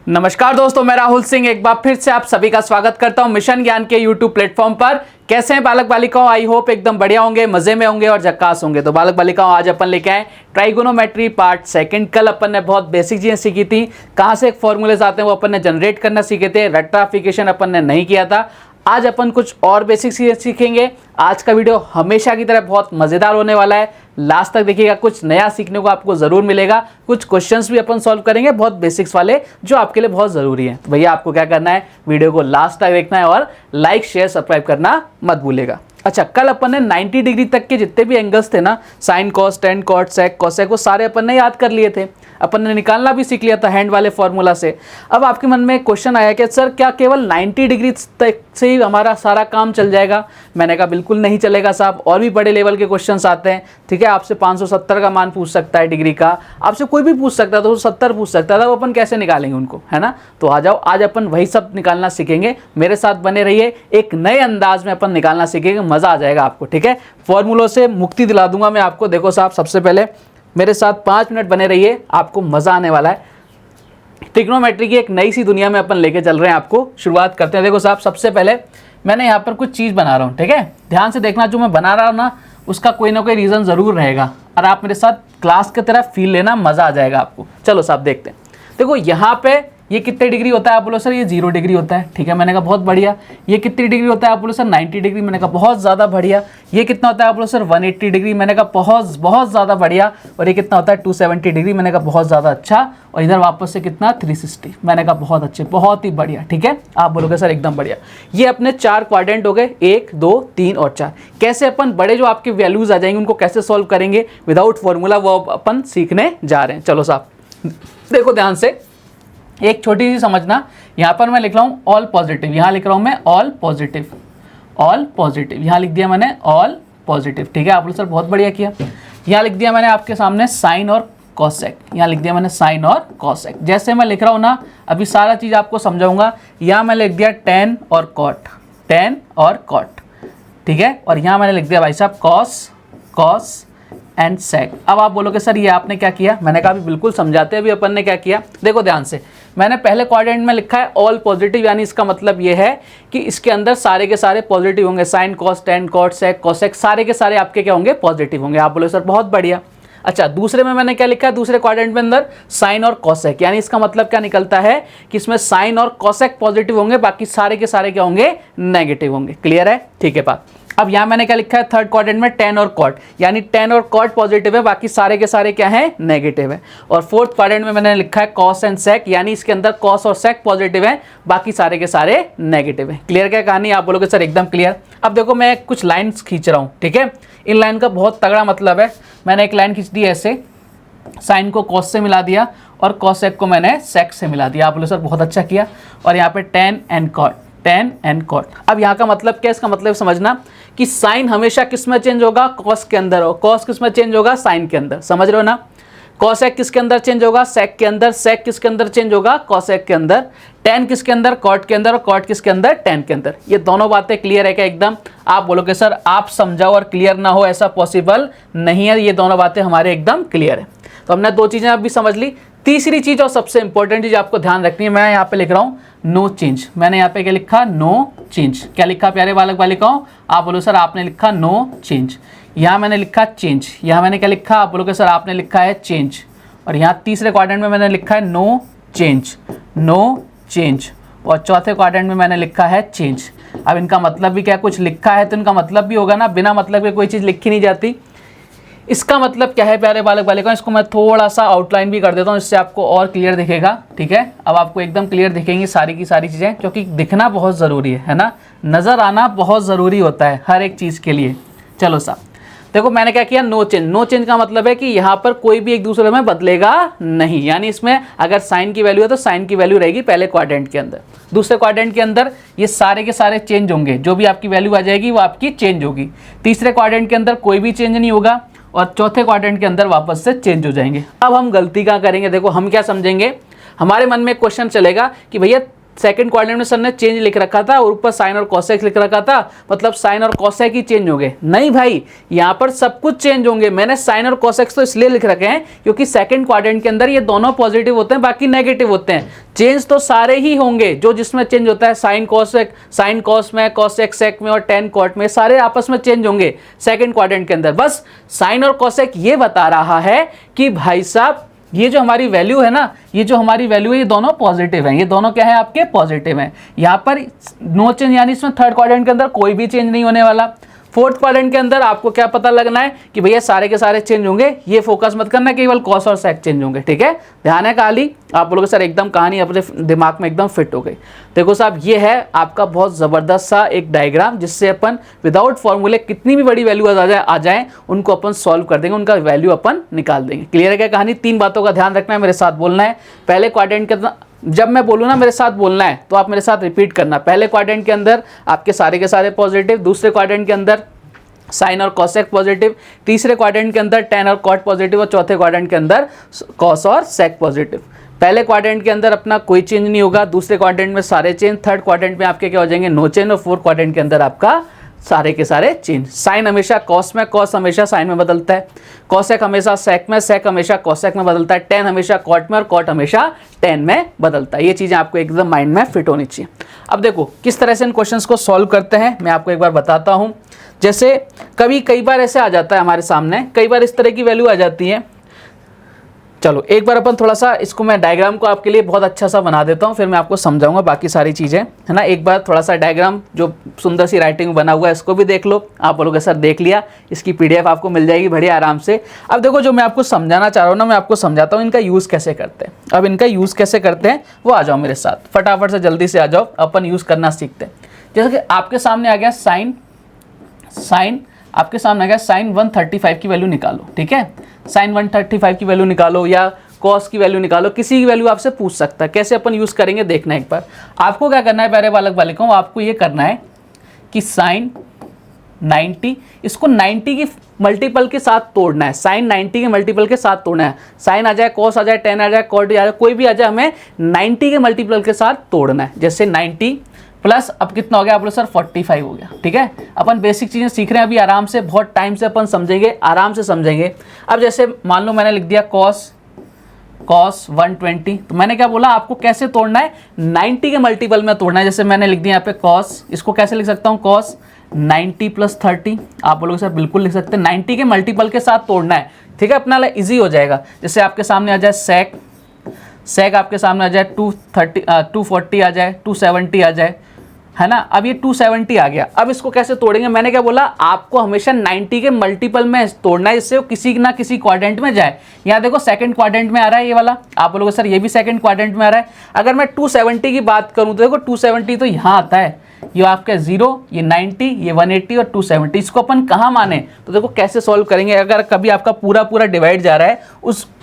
नमस्कार दोस्तों, मैं राहुल सिंह एक बार फिर से आप सभी का स्वागत करता हूं मिशन ज्ञान के यूट्यूब प्लेटफॉर्म पर। कैसे हैं बालक बालिकाओं? आई होप एकदम बढ़िया होंगे, मजे में होंगे और झक्कास होंगे। तो बालक बालिकाओं, आज अपन लेके आए ट्राइगोनोमेट्री पार्ट सेकंड। कल अपन ने बहुत बेसिक चीजें सीखी थी, कहाँ से फॉर्मूलेज आते हैं वो अपन ने जनरेट करना सीखे थे, रेक्टिफिकेशन अपन ने नहीं किया था। आज अपन कुछ और बेसिक चीजें सीखेंगे। आज का वीडियो हमेशा की तरह बहुत मजेदार होने वाला है, लास्ट तक देखिएगा, कुछ नया सीखने को आपको जरूर मिलेगा। कुछ क्वेश्चंस भी अपन सॉल्व करेंगे बहुत बेसिक्स वाले, जो आपके लिए बहुत जरूरी है। तो भैया आपको क्या करना है, वीडियो को लास्ट तक देखना है और लाइक शेयर सब्सक्राइब करना मत भूलिएगा। अच्छा, कल अपन ने 90 डिग्री तक के जितने भी एंगल्स थे ना, sine cos tan cot sec cosec, वो सारे अपन ने याद कर लिए थे। अपन ने निकालना भी सीख लिया था हैंड वाले फॉर्मूला से। अब आपके मन में क्वेश्चन आया कि सर क्या केवल 90 डिग्री तक से ही हमारा सारा काम चल जाएगा? मैंने कहा बिल्कुल नहीं चलेगा साहब, और भी बड़े लेवल के क्वेश्चंस आते हैं। ठीक है, आपसे 570 का मान पूछ सकता है डिग्री का, आपसे कोई भी पूछ सकता है, 270 पूछ सकता था, वो अपन कैसे निकालेंगे उनको, है ना? तो आ जाओ, आज अपन वही सब निकालना सीखेंगे। मेरे साथ बने रहिए, एक नए अंदाज में अपन निकालना सीखेंगे, मजा आ जाएगा आपको। ठीक है, फॉर्मूलों से मुक्ति दिला दूंगा मैं आपको। देखो साहब, सबसे पहले मेरे साथ 5 मिनट बने रहिए, आपको मजा आने वाला है। ट्रिग्नोमेट्री की एक नई सी दुनिया में अपन लेके चल रहे हैं आपको। शुरुआत करते हैं। देखो साहब, सबसे पहले मैंने यहाँ पर कुछ चीज़ बना रहा हूँ। ठीक है, ध्यान से देखना, जो मैं बना रहा हूँ ना उसका कोई ना कोई रीज़न ज़रूर रहेगा, और आप मेरे साथ क्लास की तरह फील लेना, मज़ा आ जाएगा आपको। चलो साहब देखते हैं। देखो यहाँ पे ये कितने डिग्री होता है? आप बोलो सर ये 0 डिग्री होता है। ठीक है, मैंने कहा बहुत बढ़िया। ये कितनी डिग्री होता है? आप बोलो सर 90 डिग्री। मैंने कहा बहुत ज़्यादा बढ़िया। ये कितना होता है? आप बोलो सर 180 डिग्री। मैंने कहा बहुत ज़्यादा बढ़िया। और ये कितना होता है? 270 डिग्री। मैंने कहा बहुत ज़्यादा अच्छा। और इधर वापस से कितना? 360। मैंने कहा बहुत अच्छे, बहुत ही बढ़िया। ठीक है, आप बोलोगे सर एकदम बढ़िया। ये अपने 4 क्वाड्रेंट हो गए, 1 2 3 और 4। कैसे अपन बड़े जो आपके वैल्यूज़ आ जाएंगे उनको कैसे सॉल्व करेंगे विदाउट फॉर्मूला, वो अपन सीखने जा रहे हैं। चलो साहब देखो ध्यान से, एक छोटी सी समझना। यहाँ पर मैं लिख रहा हूँ ऑल पॉजिटिव, यहाँ लिख रहा हूँ मैं ऑल पॉजिटिव, ऑल पॉजिटिव। यहाँ लिख दिया मैंने ऑल पॉजिटिव। ठीक है, आप बोलो सर बहुत बढ़िया किया। यहाँ लिख दिया मैंने आपके सामने साइन और कॉसेक, यहाँ लिख दिया मैंने साइन और कॉसेक। जैसे मैं लिख रहा हूँ ना, अभी सारा चीज़ आपको समझाऊंगा। यहाँ मैं लिख दिया टेन और कॉट, टेन और कॉट। ठीक है, और यहाँ मैंने लिख दिया भाई साहब कॉस, कॉस एंड सेक। अब आप बोलोगे सर ये आपने क्या किया? मैंने कहा अभी बिल्कुल समझाते हैं। अभी अपन ने क्या किया, देखो ध्यान से। मैंने पहले क्वाड्रेंट में लिखा है ऑल पॉजिटिव, यानी इसका मतलब ये है कि इसके अंदर सारे के सारे पॉजिटिव होंगे। Sine cos tan cot sec cosec, सारे के सारे आपके क्या होंगे? पॉजिटिव होंगे। आप बोलो सर बहुत बढ़िया। अच्छा, दूसरे में मैंने क्या लिखा है? दूसरे क्वाड्रेंट में अंदर साइन और कॉसेक, यानी इसका मतलब क्या निकलता है कि इसमें साइन और कॉसेक पॉजिटिव होंगे, बाकी सारे के सारे क्या होंगे? नेगेटिव होंगे। क्लियर है? ठीक है बात। अब यहाँ मैंने क्या लिखा है? थर्ड क्वाड्रेंट में टेन और कॉट, यानी टेन और कॉट पॉजिटिव है, बाकी सारे के सारे क्या है? नेगेटिव है। और फोर्थ क्वाड्रेंट में मैंने लिखा है कॉस एंड सेक, यानी इसके अंदर कॉस और सेक पॉजिटिव है, बाकी सारे के सारे नेगेटिव है। क्लियर क्या कहानी? आप बोलोगे सर एकदम क्लियर। अब देखो मैं कुछ लाइन्स खींच रहा हूँ। ठीक है, इन लाइन का बहुत तगड़ा मतलब है। मैंने एक लाइन खींच दी ऐसे, साइन को कॉस से मिला दिया और कॉसेक को मैंने सेक से मिला दिया। आप बोलो सर बहुत अच्छा किया। और यहाँ पे tan and cot, tan and cot. अब यहाँ का मतलब क्या? इसका मतलब समझना कि साइन हमेशा किस में चेंज होगा? कॉस के अंदर। और कॉस किस में चेंज होगा? साइन के अंदर। समझ रहे हो ना? कॉसेक किसके अंदर चेंज होगा? सेक के अंदर। सेक किसके अंदर चेंज होगा? कॉसेक के अंदर। टेन किसके अंदर? कॉट के अंदर। और कॉट किसके अंदर? टेन के अंदर। ये दोनों बातें क्लियर है क्या एकदम? आप बोलोगे सर आप समझाओ और क्लियर ना हो, ऐसा पॉसिबल नहीं है। ये दोनों बातें हमारे एकदम क्लियर है। तो हमने 2 चीज़ें अभी समझ ली। तीसरी चीज़ और सबसे इंपॉर्टेंट चीज़ आपको ध्यान रखनी है, मैं यहाँ पे लिख रहा हूँ नो चेंज। मैंने यहाँ पे क्या लिखा? No change. क्या लिखा प्यारे बालक बालिकाओं? आप बोलो सर आपने लिखा नो चेंज। यहाँ मैंने लिखा चेंज। यहाँ मैंने क्या लिखा? आप बोलोगे सर आपने लिखा है चेंज। और यहाँ तीसरे क्वाड्रेंट में मैंने लिखा है नो चेंज, नो चेंज। और चौथे क्वाड्रेंट में मैंने लिखा है चेंज। अब इनका मतलब भी क्या? कुछ लिखा है तो इनका मतलब भी होगा ना, बिना मतलब के कोई चीज़ लिखी नहीं जाती। इसका मतलब क्या है प्यारे बालक बालिकाओं? इसको मैं थोड़ा सा आउटलाइन भी कर देता हूँ, इससे आपको और क्लियर दिखेगा। ठीक है, अब आपको एकदम क्लियर दिखेंगी सारी की सारी चीज़ें, क्योंकि दिखना बहुत ज़रूरी है ना? नज़र आना बहुत ज़रूरी होता है हर एक चीज़ के लिए। चलो साहब देखो मैंने क्या किया? No change. नो चेंज का मतलब है कि यहाँ पर कोई भी एक दूसरे में बदलेगा नहीं, यानी इसमें अगर साइन की वैल्यू है तो साइन की वैल्यू रहेगी पहले क्वाड्रेंट के अंदर। दूसरे क्वाड्रेंट के अंदर ये सारे के सारे चेंज होंगे, जो भी आपकी वैल्यू आ जाएगी वो आपकी चेंज होगी। तीसरे क्वाड्रेंट के अंदर कोई भी चेंज नहीं होगा, और चौथे क्वाड्रेंट के अंदर वापस से चेंज हो जाएंगे। अब हम गलती क्या करेंगे? देखो हम क्या समझेंगे, हमारे मन में क्वेश्चन चलेगा कि भैया सेकंड क्वाड्रेंट में सर ने चेंज लिख रखा था और ऊपर साइन और कॉसेक लिख रखा था, मतलब साइन और कॉसेक ही चेंज होंगे। नहीं भाई, यहाँ पर सब कुछ चेंज होंगे। मैंने साइन और कॉसेक तो इसलिए लिख रखे हैं क्योंकि सेकंड क्वाड्रेंट के अंदर ये दोनों पॉजिटिव होते हैं, बाकी नेगेटिव होते हैं। चेंज तो सारे ही होंगे, जो जिसमें चेंज होता है साइन कॉसेक, साइन कॉस में, कॉसेक सेक में और टेन कॉट में, सारे आपस में चेंज होंगे सेकंड क्वाड्रेंट के अंदर। बस साइन और कॉसेक ये बता रहा है कि भाई साहब ये जो हमारी वैल्यू है ना, ये जो हमारी वैल्यू है, ये दोनों पॉजिटिव हैं। ये दोनों क्या है आपके? पॉजिटिव हैं। यहाँ पर नो चेंज, यानी इसमें थर्ड क्वाड्रेंट के अंदर कोई भी चेंज नहीं होने वाला। फोर्थ क्वाड्रेंट के अंदर आपको क्या पता लगना है कि भैया सारे के सारे चेंज होंगे। ये फोकस मत करना केवल कॉस और सेक चेंज होंगे, ठीक है? ध्यान है कहानी? आप बोलोगे सर एकदम कहानी अपने दिमाग में एकदम फिट हो गई। देखो साहब, ये है आपका बहुत ज़बरदस्त सा एक डायग्राम, जिससे अपन विदाउट फॉर्मूले कितनी भी बड़ी वैल्यू आ जाए उनको अपन सॉल्व कर देंगे, उनका वैल्यू अपन निकाल देंगे। क्लियर है क्या कहानी? 3 बातों का ध्यान रखना है, मेरे साथ बोलना है। पहले क्वाड्रेंट के जब मैं बोलूँ ना मेरे साथ बोलना है, तो आप मेरे साथ रिपीट करना। पहले क्वाड्रेंट के अंदर आपके सारे के सारे पॉजिटिव, दूसरे क्वाड्रेंट के अंदर साइन और कॉसेक पॉजिटिव, तीसरे क्वाड्रेंट के अंदर टेन और कॉट पॉजिटिव और चौथे क्वाड्रेंट के अंदर कॉस और सेक पॉजिटिव। पहले क्वाड्रेंट के अंदर अपना कोई चेंज नहीं होगा, दूसरे क्वाड्रेंट में सारे चेंज, थर्ड क्वाड्रेंट में आपके क्या हो जाएंगे? नो चेंज, और फोर्थ क्वाड्रेंट के अंदर आपका सारे के सारे चेंज। साइन हमेशा कॉस में, कॉस हमेशा साइन में बदलता है, कॉसेक हमेशा सेक में, सेक हमेशा कॉसेक में बदलता है, टेन हमेशा कॉट में और कॉट हमेशा टेन में बदलता है। ये चीज़ें आपको एकदम माइंड में फिट होनी चाहिए। अब देखो किस तरह से इन क्वेश्चंस को सॉल्व करते हैं, मैं आपको एक बार बताता हूँ। जैसे कई बार ऐसे आ जाता है हमारे सामने, कई बार इस तरह की वैल्यू आ जाती है। चलो एक बार अपन थोड़ा सा इसको, मैं डायग्राम को आपके लिए बहुत अच्छा सा बना देता हूँ, फिर मैं आपको समझाऊंगा बाकी सारी चीज़ें, है ना। एक बार थोड़ा सा डायग्राम जो सुंदर सी राइटिंग में बना हुआ है इसको भी देख लो। आप बोलोगे सर देख लिया, इसकी PDF आपको मिल जाएगी बढ़िया आराम से। अब देखो जो मैं आपको समझाना चाह रहा हूँ ना, मैं आपको समझाता हूँ इनका यूज़ कैसे करते हैं। अब इनका यूज़ कैसे करते हैं वो आ जाओ मेरे साथ, फटाफट से जल्दी से आ जाओ, अपन यूज़ करना सीखते हैं। जैसे कि आपके सामने आ गया साइन आपके सामने आ गया साइन 135 की वैल्यू निकालो, ठीक है। साइन 135 की वैल्यू निकालो या कॉस की वैल्यू निकालो, किसी की वैल्यू आपसे पूछ सकता है। कैसे अपन यूज़ करेंगे देखना एक बार। आपको क्या करना है प्यारे बालक बालिकाओं, आपको ये करना है कि साइन 90, इसको 90 की मल्टीपल के साथ तोड़ना है। साइन 90 के मल्टीपल के साथ तोड़ना है। साइन आ जाए, कॉस आ जाए, टेन आ जाए, कॉट आ जाए, कोई भी आ जाए, हमें 90 के मल्टीपल के साथ तोड़ना है। जैसे 90 प्लस अब कितना हो गया, आप बोलो सर 45 हो गया, ठीक है। अपन बेसिक चीज़ें सीख रहे हैं अभी, आराम से बहुत टाइम से अपन समझेंगे, आराम से समझेंगे। अब जैसे मान लो मैंने लिख दिया कॉस 120, तो मैंने क्या बोला आपको कैसे तोड़ना है? 90 के मल्टीपल में तोड़ना है। जैसे मैंने लिख दिया यहाँ पे कॉस, इसको कैसे लिख सकता हूँ? Cos 90 plus 30। आप बोलोगे सर बिल्कुल लिख सकते हैं, 90 के मल्टीपल के साथ तोड़ना है, ठीक है, अपना ईजी हो जाएगा। जैसे आपके सामने आ जाए सेक आपके सामने आ जाए 240 आ जाए, 270 आ जाए, है ना। अब ये 270 आ गया। अब इसको कैसे तोड़ेंगे? मैंने क्या बोला आपको हमेशा 90 के मल्टीपल में तोड़ना है, जिससे वो किसी ना किसी क्वाड्रेंट में जाए। यहाँ देखो सेकंड क्वाड्रेंट में आ रहा है ये वाला, आप बोलोगे सर ये भी सेकंड क्वाड्रेंट में आ रहा है। अगर मैं 270 की बात करूँ तो देखो 270 तो यहाँ आता है, ये आपका 0, ये 90, ये 180 और 270। इसको अपन कहाँ माने? तो देखो कैसे सॉल्व करेंगे। अगर कभी आपका पूरा डिवाइड जा रहा है,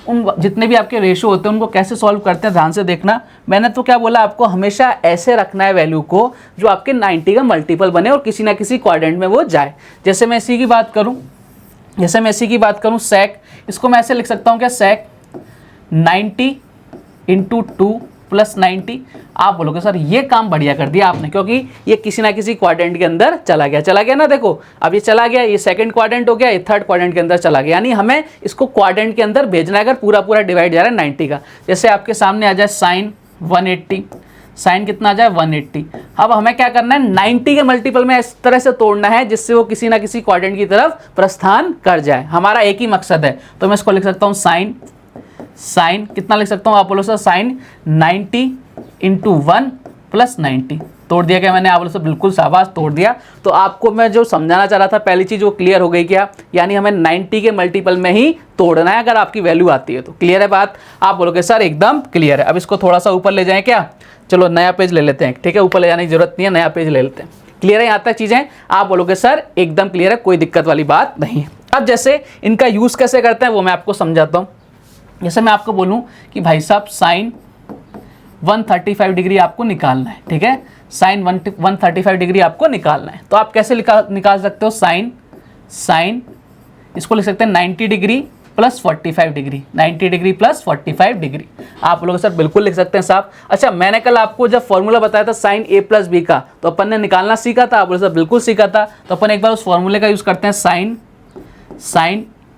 उन जितने भी आपके रेशो होते हैं उनको कैसे सॉल्व करते हैं ध्यान से देखना। मैंने तो क्या बोला आपको हमेशा ऐसे रखना है वैल्यू को जो आपके 90 का मल्टीपल बने और किसी ना किसी क्वाड्रेंट में वो जाए। जैसे मैं इसी की बात करूँ, सेक, इसको मैं ऐसे लिख सकता हूँ क्या? सेक 90 इंटू 2 प्लस 90। आप बोलोगे सर ये काम बढ़िया कर दिया आपने, क्योंकि ये किसी ना किसी क्वाड्रेंट के अंदर चला गया ना। देखो अब ये चला गया, ये सेकंड क्वाड्रेंट हो गया, ये थर्ड क्वाड्रेंट के अंदर चला गया, यानी हमें इसको क्वाड्रेंट के अंदर भेजना है अगर पूरा डिवाइड जा रहा है 90 का। जैसे आपके सामने आ जाए साइन 180, साइन कितना आ जाए 180। अब हमें क्या करना है? 90 के मल्टीपल में इस तरह से तोड़ना है जिससे वो किसी ना किसी क्वाड्रेंट की तरफ प्रस्थान कर जाए। हमारा एक ही मकसद है, तो मैं इसको लिख सकता हूँ साइन कितना लिख सकता हूँ? आप बोलो सर साइन 90 इंटू 1 प्लस 90। तोड़ दिया क्या मैंने? आप बोलो सर बिल्कुल शाबाश, तोड़ दिया। तो आपको मैं जो समझाना चाह रहा था पहली चीज़ वो क्लियर हो गई क्या? यानी हमें 90 के मल्टीपल में ही तोड़ना है अगर आपकी वैल्यू आती है तो। क्लियर है बात? आप बोलोगे सर एकदम क्लियर है। अब इसको थोड़ा सा ऊपर ले जाएं क्या? चलो नया पेज ले लेते हैं, ठीक है, ऊपर ले जाने की जरूरत नहीं है, नया पेज ले लेते हैं। क्लियर है यहाँ तक चीज़ें? आप बोलोगे सर एकदम क्लियर है, कोई दिक्कत वाली बात नहीं है। अब जैसे इनका यूज़ कैसे करते हैं वो मैं आपको समझाता हूँ। जैसे मैं आपको बोलूं कि भाई साहब साइन 135 डिग्री आपको निकालना है, ठीक है, साइन 135 डिग्री आपको निकालना है, तो आप कैसे निकाल सकते हो? साइन इसको लिख सकते हैं 90 degree plus 45 degree, 90 degree plus 45 degree. आप लोग सर बिल्कुल लिख सकते हैं साहब। अच्छा, मैंने कल आपको जब फॉर्मूला बताया था साइन ए प्लस बी का, तो अपन ने निकालना सीखा था। आप लोग सर बिल्कुल सीखा था। तो अपन एक बार उस फॉर्मूले का यूज़ करते हैं, साइन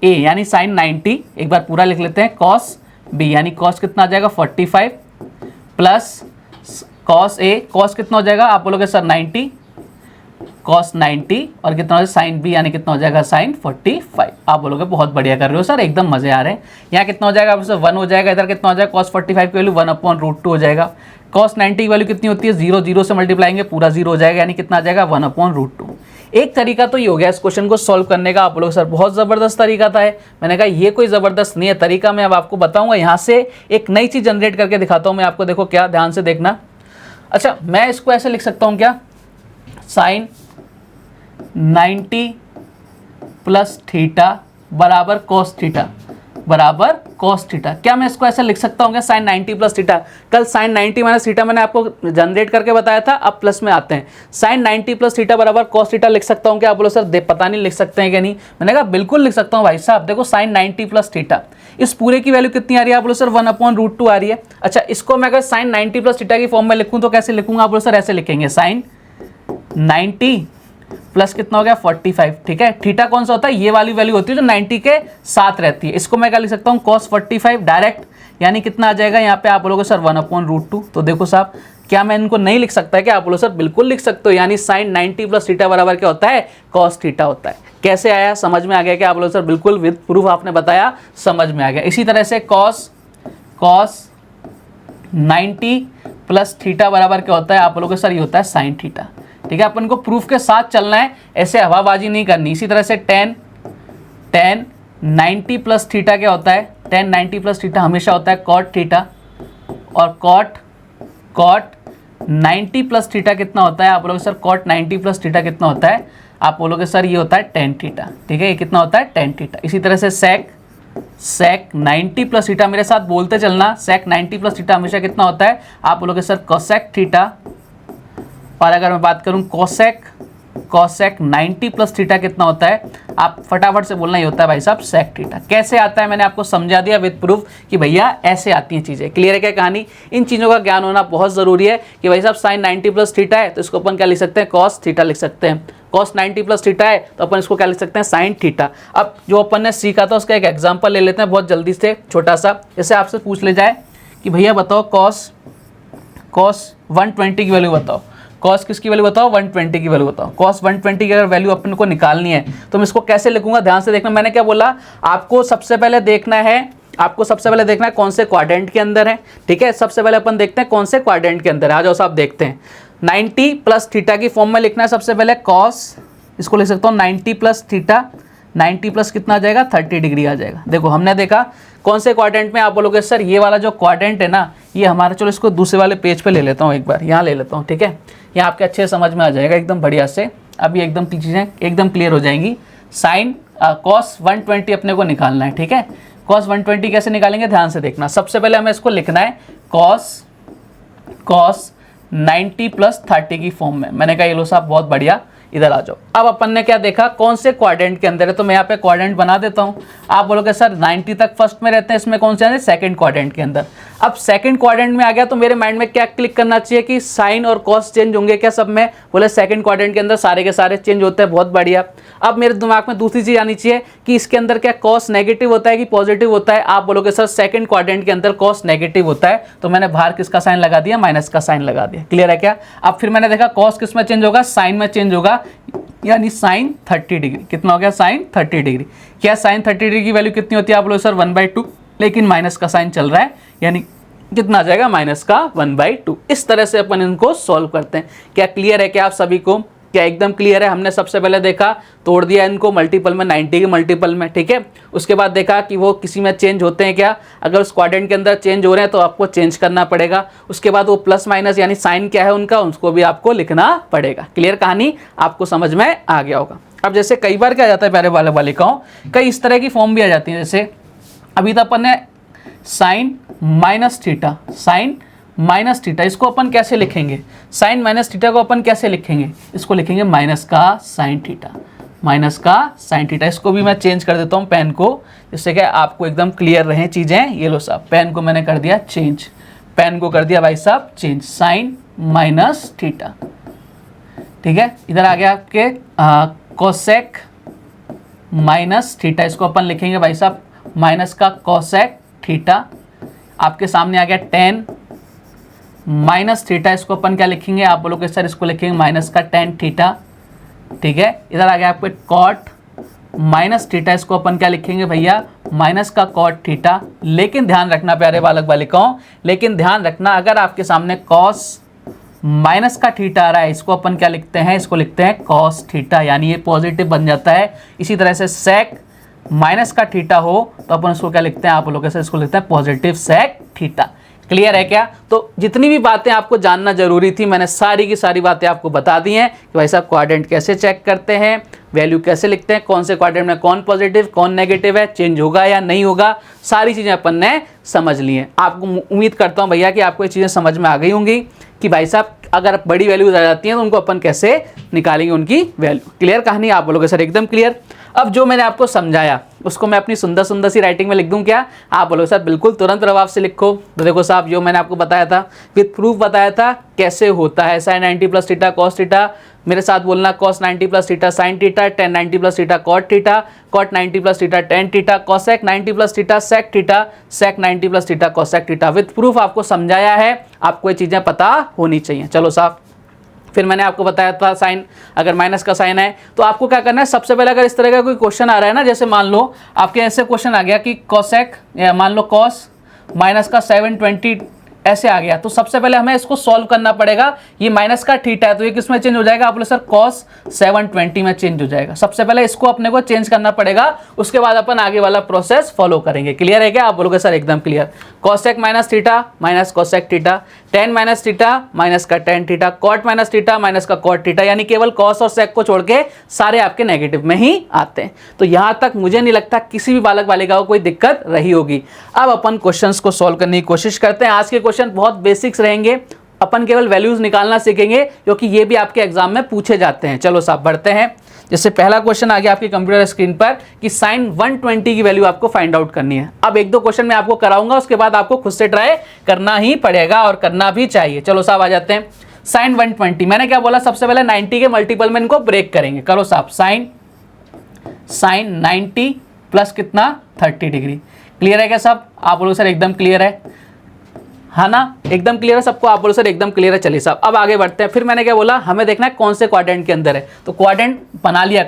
ए यानी साइन 90, एक बार पूरा लिख लेते हैं, कॉस बी यानी कॉस कितना आ जाएगा 45 प्लस कॉस ए, कॉस कितना हो जाएगा आप बोलोगे सर 90, कॉस 90 और कितना हो जाएगा साइन बी यानी कितना हो जाएगा साइन 45। आप बोलोगे बहुत बढ़िया कर रहे हो सर, एकदम मजे आ रहे हैं। यहाँ कितना हो जाएगा आपसे 1 हो जाएगा, इधर कितना हो जाएगा कॉस 45 की वैल्यू 1/√2 हो जाएगा। कॉस 90 की वैल्यू कितनी होती है 0, 0 से मल्टीप्लाएंगे पूरा 0 हो जाएगा, यानी कितना आ जाएगा 1/√2। एक तरीका तो ये हो गया इस क्वेश्चन को सॉल्व करने का। आप लोग सर बहुत ज़बरदस्त तरीका था है। मैंने कहा ये कोई ज़बरदस्त नहीं है तरीका, मैं अब आपको बताऊंगा। यहाँ से एक नई चीज़ जनरेट करके दिखाता हूँ मैं आपको, देखो क्या, ध्यान से देखना। अच्छा, मैं इसको ऐसे लिख सकता हूँ क्या, साइन 90 प्लस थीटा बराबर कॉस थीटा बराबर कॉस थीटा। क्या मैं इसको ऐसे लिख सकता हूँ क्या, साइन 90 प्लस थीटा। कल साइन 90 माइनस थीटा मैंने आपको जनरेट करके बताया था, अब प्लस में आते हैं। साइन 90 प्लस थीटा बराबर कॉस थीटा लिख सकता हूँ क्या। आप बोलो सर पता नहीं लिख सकते हैं क्या नहीं। मैंने कहा बिल्कुल लिख सकता हूँ भाई साहब। देखो साइन 90 प्लस थीटा, इस पूरे की वैल्यू कितनी आ रही है आप बोलो सर 1/√2 आ रही है। अच्छा, इसको मैं अगर साइन 90 प्लस थीटा की फॉर्म में लिखूँ तो कैसे लिखूंगा, आप बोलो सर ऐसे लिखेंगे, साइन 90 प्लस कितना हो गया 45। ठीक है, थीटा कौन सा होता है, ये वाली वैल्यू होती है जो 90 के साथ रहती है। इसको मैं क्या लिख सकता हूँ, cos 45 डायरेक्ट, यानी कितना आ जाएगा यहाँ पे आप बोलोगे सर 1/√2। तो देखो साहब, क्या मैं इनको नहीं लिख सकता है क्या, आप बोलो सर बिल्कुल लिख सकते हो। यानी साइन 90 प्लस थीटा बराबर क्या होता है, cos थीटा होता है। कैसे आया, समझ में आ गया क्या आप बोलो सर, बिल्कुल विद प्रूफ आपने बताया, समझ में आ गया। इसी तरह से cos 90 प्लस थीटा बराबर क्या होता है, आप बोलोगे सर ये होता है साइन थीटा। ठीक है, अपन को प्रूफ के साथ चलना है, ऐसे हवाबाजी नहीं करनी। इसी तरह से tan 90 प्लस थीटा क्या होता है, tan 90 प्लस थीटा हमेशा होता है cot थीटा, और cot 90 प्लस थीटा कितना होता है, आप बोलोगे सर cot 90 प्लस थीटा कितना होता है, आप बोलोगे सर ये होता है tan थीटा। ठीक है, ये कितना होता है tan थीटा। इसी तरह से sec 90 प्लस थीटा, मेरे साथ बोलते चलना, sec 90 प्लस थीटा हमेशा कितना होता है, आप बोलोगे सर cosec थीटा। और अगर मैं बात करूं cosec 90 प्लस थीटा कितना होता है, आप फटाफट से बोलना ही होता है भाई साहब sec थीटा। कैसे आता है मैंने आपको समझा दिया विद प्रूफ कि भैया ऐसे आती हैं चीज़ें। क्लियर है क्या कहानी। इन चीज़ों का ज्ञान होना बहुत ज़रूरी है कि भाई साहब साइन 90 प्लस थीटा है तो इसको अपन क्या लिख सकते हैं, cos थीटा लिख सकते हैं। cos 90 प्लस थीटा है तो अपन इसको क्या लिख सकते हैं, साइन थीटा। अब जो अपन ने सीखा था उसका एक एग्जाम्पल ले लेते हैं बहुत जल्दी से, छोटा सा। जैसे आपसे पूछ ले जाए कि भैया बताओ cos 120 की वैल्यू बताओ, cos किसकी वैल्यू बताओ, 120 की वैल्यू बताओ। cos 120 की अगर वैल्यू अपन को निकालनी है तो मैं इसको कैसे लिखूंगा, ध्यान से देखना। मैंने क्या बोला, आपको सबसे पहले देखना है कौन से क्वाड्रेंट के अंदर है। ठीक है, सबसे पहले अपन देखते हैं कौन से क्वाड्रेंट के अंदर है। आ जाओ साहब देखते हैं। 90 प्लस थीटा की फॉर्म में लिखना है सबसे पहले cos, इसको लिख सकता हूँ 90 प्लस थीटा, 90 प्लस कितना आ जाएगा 30 डिग्री आ जाएगा। देखो हमने देखा कौन से क्वाड्रेंट में, आप बोलोगे सर ये वाला जो क्वाड्रेंट है ना ये हमारा, चलो इसको दूसरे वाले पेज पे ले लेता हूँ, एक बार यहाँ ले लेता हूँ। ठीक है, यहाँ आपके अच्छे समझ में आ जाएगा एकदम बढ़िया से। अभी एकदम चीज़ें एकदम क्लियर हो जाएंगी। साइन cos 120 अपने को निकालना है। ठीक है, cos 120 कैसे निकालेंगे, ध्यान से देखना। सबसे पहले हमें इसको लिखना है cos 90 प्लस 30 की फॉर्म में। मैंने कहा ये लो साहब बहुत बढ़िया, इधर आ जाओ। अब अपन ने क्या देखा, कौन से क्वाड्रेंट के अंदर है, तो मैं यहाँ पे क्वाड्रेंट बना देता हूँ। आप बोलोगे सर 90 तक फर्स्ट में रहते हैं, इसमें कौन से है, सेकंड क्वाड्रेंट के अंदर। अब सेकंड क्वाड्रेंट में आ गया तो मेरे माइंड में क्या क्लिक करना चाहिए कि साइन और कॉस चेंज होंगे क्या सब में, बोले सेकंड क्वाड्रेंट के अंदर सारे के सारे चेंज होते हैं, बहुत बढ़िया। अब मेरे दिमाग में दूसरी चीज़ आनी चाहिए कि इसके अंदर क्या कॉस नेगेटिव होता है कि पॉजिटिव होता है। आप बोलोगे सर सेकंड क्वाड्रेंट के अंदर कॉस नेगेटिव होता है, तो मैंने बाहर किसका साइन लगा दिया, माइनस का साइन लगा दिया। क्लियर है क्या। अब फिर मैंने देखा कॉस किस में चेंज होगा, साइन में चेंज होगा, यानी साइन 30 डिग्री। कितना हो गया, साइन 30 डिग्री। क्या साइन 30 डिग्री की वैल्यू कितनी होती है, आप लोग सर 1/2, लेकिन माइनस का साइन चल रहा है, यानी कितना आ जाएगा, माइनस का 1/2। इस तरह से अपन इनको सॉल्व करते हैं। क्या क्लियर है क्या आप सभी को, क्या एकदम क्लियर है। हमने सबसे पहले देखा, तोड़ दिया इनको मल्टीपल में, 90 के मल्टीपल में। ठीक है, उसके बाद देखा कि वो किसी में चेंज होते हैं क्या, अगर उस क्वाड्रेंट के अंदर चेंज हो रहे हैं तो आपको चेंज करना पड़ेगा। उसके बाद वो प्लस माइनस यानी साइन क्या है उनका, उसको भी आपको लिखना पड़ेगा। क्लियर कहानी, आपको समझ में आ गया होगा। अब जैसे कई बार क्या आ जाता है प्यारे वाले बालिकाओं, कई इस तरह की फॉर्म भी आ जाती है। जैसे अभी तो अपन ने साइन माइनस थीटा, इसको अपन कैसे लिखेंगे, साइन माइनस थीटा को अपन कैसे लिखेंगे, इसको लिखेंगे माइनस का साइन थीटा। माइनस का साइन थीटा। इसको भी मैं चेंज कर देता हूँ पेन को, जिससे कि आपको एकदम क्लियर रहे चीज़ें। ये लो साहब, पेन को मैंने कर दिया चेंज, पेन को कर दिया भाई साहब चेंज, साइन माइनस थीटा। ठीक है, इधर आ गया आपके कोसेक माइनस थीटा। इसको अपन लिखेंगे भाई साहब माइनस का कोसेक थीटा। आपके सामने आ गया टेन माइनस थीटा। इसको अपन क्या लिखेंगे, आप बोलोगे सर इसको लिखेंगे माइनस का टेन थीटा। ठीक है, इधर आ गया आपके कॉट माइनस थीटा। इसको अपन क्या लिखेंगे भैया, माइनस का कॉट थीटा। लेकिन ध्यान रखना प्यारे बालक बालिकाओं, लेकिन ध्यान रखना, अगर आपके सामने कॉस माइनस का थीटा आ रहा है, इसको अपन क्या लिखते हैं, इसको लिखते हैं कॉस थीटा, यानी ये पॉजिटिव बन जाता है। इसी तरह से सेक माइनस का थीटा हो तो अपन इसको क्या लिखते हैं, आप लोग इसको लिखते हैं पॉजिटिव सेक थीटा। क्लियर है क्या? तो जितनी भी बातें आपको जानना जरूरी थी, मैंने सारी की सारी बातें आपको बता दी हैं कि भाई साहब क्वाड्रेंट कैसे चेक करते हैं, वैल्यू कैसे लिखते हैं, कौन से क्वाड्रेंट में कौन पॉजिटिव कौन नेगेटिव है, चेंज होगा या नहीं होगा, सारी चीज़ें अपन ने समझ ली हैं। आपको उम्मीद करता हूँ भैया कि आपको ये चीज़ें समझ में आ गई होंगी कि भाई साहब अगर बड़ी वैल्यूज आ जाती हैं तो उनको अपन कैसे निकालेंगे उनकी वैल्यू। क्लियर कहानी? आप बोलोगे सर एकदम क्लियर। अब जो मैंने आपको समझाया उसको मैं अपनी सुंदर सुंदर सी राइटिंग में लिख दूं क्या? आप बोलोगे सर बिल्कुल, तुरंत प्रभाव से लिखो। तो देखो साहब, जो मैंने आपको बताया था विद प्रूफ बताया था कैसे होता है sine 90 plus theta cos theta. मेरे साथ बोलना cos 90 plus theta sine theta, tan 90 plus theta cot theta, cot 90 plus theta tan theta, cosec 90 plus theta sec theta, sec 90 plus theta cosec theta. With proof आपको समझाया है, आपको ये चीज़ें पता होनी चाहिए। चलो साहब, फिर मैंने आपको बताया था साइन, अगर माइनस का साइन है तो आपको क्या करना है, सबसे पहले अगर इस तरह का कोई क्वेश्चन आ रहा है ना, जैसे मान लो आपके ऐसे क्वेश्चन आ गया कि कॉसेक, मान लो कॉस माइनस का 720 ऐसे आ गया, तो सबसे पहले हमें इसको सॉल्व करना पड़ेगा। ये माइनस का थीटा है तो ये किस में चेंज हो जाएगा, आप बोले सर कॉस 720 में चेंज हो जाएगा। सबसे पहले इसको अपने को चेंज करना पड़ेगा, उसके बाद अपन आगे वाला प्रोसेस फॉलो करेंगे। क्लियर है क्या? आप बोलोगे सर एकदम clear. Cosec minus theta minus cosec theta, tan minus theta minus का tan theta, cot minus theta minus का कॉट थीटा, यानी केवल कॉस और सेक को छोड़ के सारे आपके नेगेटिव में ही आते हैं। तो यहां तक मुझे नहीं लगता किसी भी बालक बालिका को कोई दिक्कत रही होगी। अब अपन क्वेश्चंस को सॉल्व करने की कोशिश करते हैं। आज के क्वेश्चन बहुत बेसिक्स रहेंगे, अपन केवल वैल्यूज निकालना सीखेंगे क्योंकि ये भी आपके एग्जाम में पूछे जाते हैं। चलो साहब बढ़ते हैं। जैसे पहला क्वेश्चन आ गया आपकी कंप्यूटर स्क्रीन पर कि साइन 120 की वैल्यू आपको फाइंड आउट करनी है। अब एक दो क्वेश्चन मैं आपको कराऊंगा, उसके बाद आपको खुद से ट्राई करना ही पड़ेगा और करना भी चाहिए। चलो साहब आ जाते हैं। साइन 120, मैंने क्या बोला, सबसे पहले 90 के मल्टीपल में इनको ब्रेक करेंगे। करो साहब, साइन 90 प्लस कितना 30 डिग्री। क्लियर है क्या साहब? आप बोलो सर एकदम क्लियर है ना? एकदम क्लियर है सबको? आप बोलो सर एकदम क्लियर है। चलिए साहब अब आगे बढ़ते हैं। फिर मैंने क्या बोला, हमें देखना है कौन से क्वाड्रेंट के अंदर है, तो क्वाड्रेंट बना लिया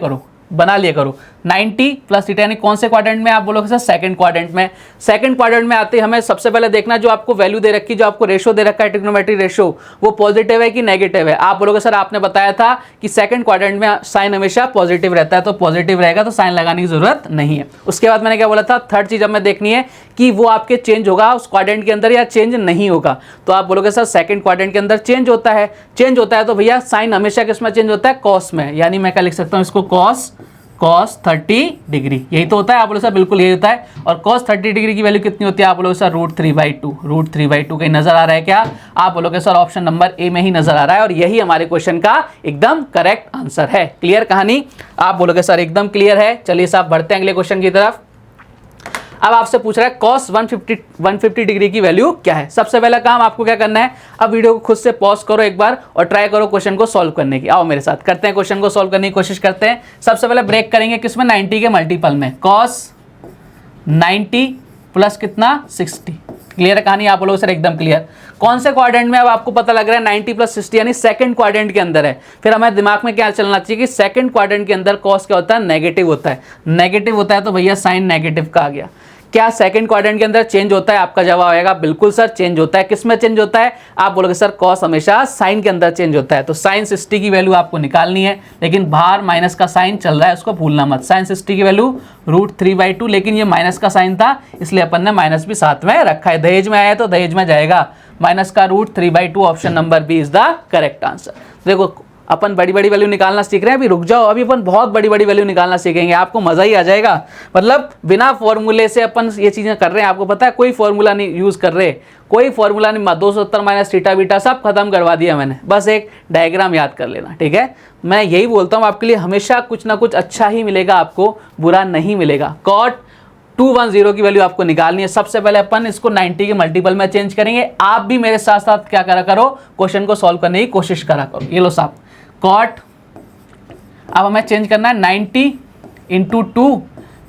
करो। 90 प्लस थीटा यानी कौन से क्वाड्रेंट में, आप बोलोगे सर सेकंड क्वाड्रेंट में। सेकंड क्वाड्रेंट में आते हमें सबसे पहले देखना जो आपको वैल्यू दे रखी, जो आपको रेशो दे रखा है ट्रिग्नोमेट्रिक रेशो, वो पॉजिटिव है कि नेगेटिव है। आप बोलोगे सर आपने बताया था कि सेकंड क्वाड्रेंट में साइन हमेशा पॉजिटिव रहता है, तो पॉजिटिव रहेगा तो साइन लगाने की जरूरत नहीं है। उसके बाद मैंने क्या बोला था, थर्ड चीज हमें देखनी है कि वो आपके चेंज होगा उस क्वाड्रेंट के अंदर या चेंज नहीं होगा। तो आप बोलोगे सर सेकंड क्वाड्रेंट के अंदर चेंज होता है तो भैया साइन हमेशा किस में चेंज होता है, कॉस में, यानी मैं क्या लिख सकता हूँ इसको कॉस 30 डिग्री, यही तो होता है। आप बोलो सर बिल्कुल यही होता है। और कॉस 30 डिग्री की वैल्यू कितनी होती है, आप बोलोगे सर √3/2 कहीं नजर आ रहा है क्या? आप बोलोगे सर ऑप्शन नंबर ए में ही नजर आ रहा है और यही हमारे क्वेश्चन का एकदम करेक्ट आंसर है। क्लियर कहानी? आप बोलोगे सर एकदम क्लियर है। चलिए साहब बढ़ते हैं अगले क्वेश्चन की तरफ। अब आपसे पूछ रहा है कॉस 150 डिग्री की वैल्यू क्या है। सबसे पहला काम आपको क्या करना है, अब वीडियो को खुद से पॉज करो एक बार और ट्राई करो क्वेश्चन को सॉल्व करने की। आओ मेरे साथ करते हैं, क्वेश्चन को सॉल्व करने की कोशिश करते हैं। सबसे पहले ब्रेक करेंगे किसमें, 90 के मल्टीपल में। कॉस 90 प्लस कितना 60। क्लियर है कहानी? आप बोलोगे सर एकदम क्लियर। कौन से क्वाड्रेंट में, अब आपको पता लग रहा है 90 प्लस 60 यानी सेकंड क्वाड्रेंट के अंदर है। फिर हमारे दिमाग में क्या चलना चाहिए कि सेकंड क्वाड्रेंट के अंदर कॉस क्या होता है, नेगेटिव होता है। नेगेटिव होता है तो भैया साइन नेगेटिव का आ गया। क्या सेकंड क्वाड्रेंट के अंदर चेंज होता है? आपका जवाब आएगा बिल्कुल सर चेंज होता है। किस में चेंज होता है? आप बोलोगे सर कॉस हमेशा साइन के अंदर चेंज होता है। तो साइन 60 की वैल्यू आपको निकालनी है, लेकिन बाहर माइनस का साइन चल रहा है, उसको भूलना मत। साइन 60 की वैल्यू √3/2, लेकिन ये माइनस का साइन था इसलिए अपन ने माइनस भी साथ में रखा है। दहेज में आया तो दहेज में जाएगा, माइनस का √3/2 option number B is the correct answer. देखो अपन बड़ी बड़ी वैल्यू निकालना सीख रहे हैं, अभी रुक जाओ, अभी अपन बहुत बड़ी बड़ी वैल्यू निकालना सीखेंगे, आपको मजा ही आ जाएगा। मतलब बिना फॉर्मूले से अपन ये चीजें कर रहे हैं, आपको पता है कोई फॉर्मूला नहीं यूज कर रहे, कोई फॉर्मूला नहीं, 270 माइनस थीटा बीटा सब खत्म करवा दिया मैंने, बस एक डायग्राम याद कर लेना, ठीक है। मैं यही बोलता हूँ आपके लिए हमेशा कुछ ना कुछ अच्छा ही मिलेगा, आपको बुरा नहीं मिलेगा। कॉट 210 की वैल्यू आपको निकालनी है। सबसे पहले अपन इसको 90 के मल्टीपल में चेंज करेंगे। आप भी मेरे साथ साथ क्या करा करो, क्वेश्चन को सॉल्व करने की कोशिश करा करो। ये लो साहब, कॉट अब हमें चेंज करना है 90 इंटू 2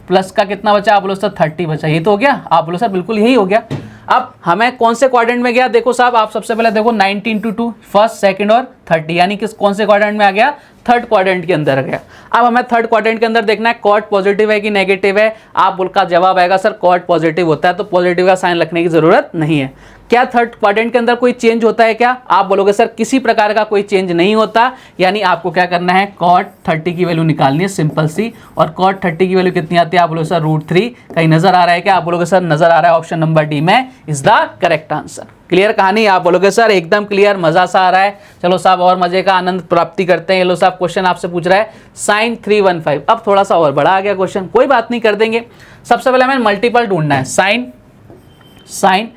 प्लस का कितना बचा, आप बोलो सर 30 बचा, ये तो हो गया, आप बोलो सर बिल्कुल यही हो गया। अब हमें कौन से क्वाड्रेंट में गया, देखो साहब आप सबसे पहले देखो 90 इंटू 2 फर्स्ट सेकंड और 30, यानी किस कौन से क्वाड्रेंट में आ गया, थर्ड क्वाड्रेंट के अंदर आ गया। अब हमें थर्ड क्वाड्रेंट के अंदर देखना है कॉट पॉजिटिव है कि नेगेटिव है। आप बोल का जवाब आएगा सर कॉट पॉजिटिव होता है, तो पॉजिटिव का साइन रखने की जरूरत नहीं है। क्या थर्ड क्वाड्रेंट के अंदर कोई चेंज होता है क्या, आप बोलोगे सर किसी प्रकार का कोई चेंज नहीं होता, यानी आपको क्या करना है कॉट 30 की वैल्यू निकालनी है, सिंपल सी। और कॉट 30 की वैल्यू कितनी आती है, आप बोलोगे सर √3, कहीं नजर आ रहा है क्या, आप बोलोगे सर नजर आ रहा है, ऑप्शन नंबर डी में is the correct answer. Clear कहानी, आप बोलोगे सर एकदम क्लियर, मजा सा आ रहा है। चलो साहब और मजे का आनंद प्राप्ति करते हैं। ये लो साहब क्वेश्चन आपसे पूछ रहा है साइन 315, अब थोड़ा सा और बड़ा आ गया क्वेश्चन, कोई बात नहीं कर देंगे। सबसे पहले हमें मल्टीपल ढूंढना है, साइन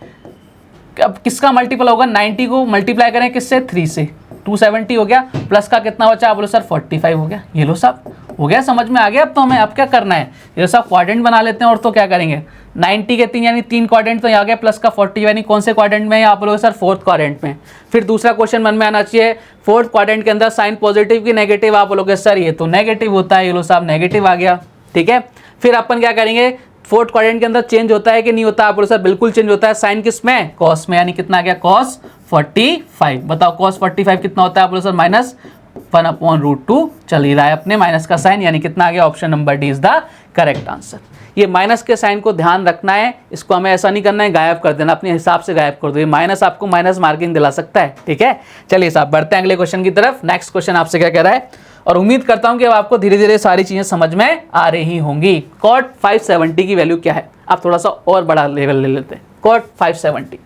अब किसका मल्टीपल होगा, 90 को मल्टीप्लाई करें किससे, 3 से, 270 हो गया, प्लस का कितना बचा, आप बोलो सर 45 हो गया। ये लो साहब हो गया, समझ में आ गया। अब तो हमें अब क्या करना है, ये सब क्वाड्रेंट बना लेते हैं और तो क्या करेंगे, 90 के 3 यानी 3 क्वाड्रेंट तो यहाँ आ गया, प्लस का 40 यानी कौन से क्वाड्रेंट में, आप बोलोगे सर फोर्थ क्वाड्रेंट में। फिर दूसरा क्वेश्चन मन में आना चाहिए, फोर्थ क्वाड्रेंट के अंदर साइन पॉजिटिव की नेगेटिव, आप बोलोगे सर ये तो नेगेटिव होता है, ये लो साहब नेगेटिव आ गया, ठीक है। फिर अपन क्या करेंगे, फोर्थ क्वाड्रेंट के अंदर चेंज होता है कि नहीं होता, आप बोलो सर बिल्कुल चेंज होता है, साइन किस में, कॉस में, यानी कितना आ गया कॉस 45। बताओ कॉस 45 कितना होता है, आप बोलो सर -1/√2 चल ही रहा है अपने माइनस का साइन, यानी कितना आ गया, option number D is the correct answer. ये माइनस के साइन को ध्यान रखना है, इसको हमें ऐसा नहीं करना है गायब कर देना, अपने हिसाब से गायब कर दो, ये माइनस आपको माइनस मार्किंग दिला सकता है, ठीक है। चलिए साहब बढ़ते हैं अगले क्वेश्चन की तरफ। नेक्स्ट क्वेश्चन आपसे क्या कह रहा है, और उम्मीद करता हूं कि अब आपको धीरे धीरे सारी चीजें समझ में आ रही होंगी। कॉट 570 की वैल्यू क्या है, आप थोड़ा सा और बड़ा लेवल ले लेते हैं। कॉट 570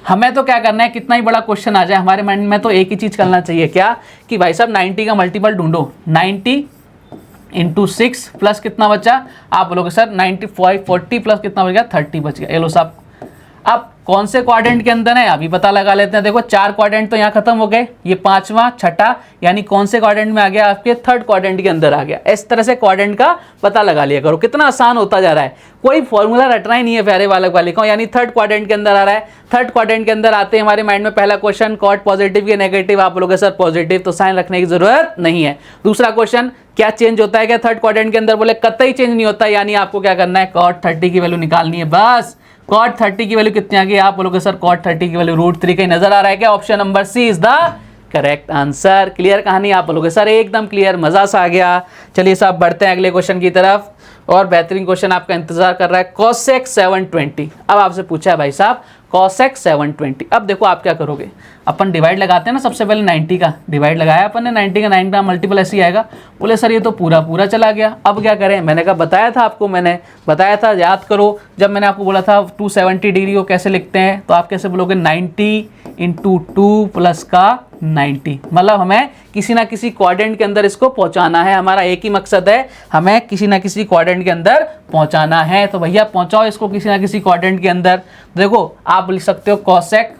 हमें तो क्या करना है, कितना ही बड़ा क्वेश्चन आ जाए हमारे माइंड में तो एक ही चीज करना चाहिए, क्या कि भाई साहब 90 का मल्टीपल ढूंढो, 90 इंटू 6 प्लस कितना बचा, आप बोलोगे सर 95 40 प्लस कितना बच गया, 30 बच गया। ये लो साहब अब कौन से क्वाड्रेंट के अंदर है अभी पता लगा लेते हैं। देखो 4 क्वाड्रेंट तो यहाँ खत्म हो गए, ये 5वां 6ठा यानी कौन से क्वाड्रेंट में आ गया, आपके थर्ड क्वाड्रेंट के अंदर आ गया। इस तरह से क्वाड्रेंट का पता लगा लिया करो, कितना आसान होता जा रहा है, कोई फॉर्मूला रटना ही नहीं है प्यारे बालक बालिकाओं। यानी थर्ड क्वाड्रेंट के अंदर आ रहा है, थर्ड क्वाड्रेंट के अंदर आते हैं हमारे माइंड में पहला क्वेश्चन कॉट पॉजिटिव के नेगेटिव, आप बोलोगे सर पॉजिटिव तो साइन रखने की जरूरत नहीं है। दूसरा क्वेश्चन क्या चेंज होता है क्या थर्ड क्वाड्रेंट के अंदर, बोले कतई चेंज नहीं होता, यानी आपको क्या करना है कॉट 30 की वैल्यू निकालनी है। बस कॉट 30 की वैल्यू कितनी आ गई, आप बोलोगे सर कॉट 30 की वैल्यू √3 कहीं नजर आ रहा है क्या, option number C is the correct answer. Clear कहानी, आप बोलोगे सर एकदम क्लियर, मजा सा आ गया। चलिए साहब बढ़ते हैं अगले क्वेश्चन की तरफ, और बेहतरीन क्वेश्चन आपका इंतजार कर रहा है। कॉसेक 720, अब आपसे पूछा है भाई साहब कॉसेक 720, अब देखो आप क्या करोगे, अपन डिवाइड लगाते हैं ना, सबसे पहले 90 का डिवाइड लगाया अपन ने, 90 का 9 का मल्टीपल ऐसे ही आएगा। बोले सर ये तो पूरा पूरा चला गया, अब क्या करें, मैंने कहा बताया था आपको, मैंने बताया था याद करो, जब मैंने आपको बोला था 270 डिग्री को कैसे लिखते हैं, तो आप कैसे बोलोगे 90 इंटू 2 प्लस का 90, मतलब हमें किसी ना किसी क्वाड्रेंट के अंदर इसको पहुंचाना है, हमारा एक ही मकसद है, हमें किसी ना किसी क्वाड्रेंट के अंदर पहुंचाना है। तो भैया पहुंचाओ इसको किसी ना किसी क्वाड्रेंट के अंदर। देखो आप लिख सकते हो कॉसेक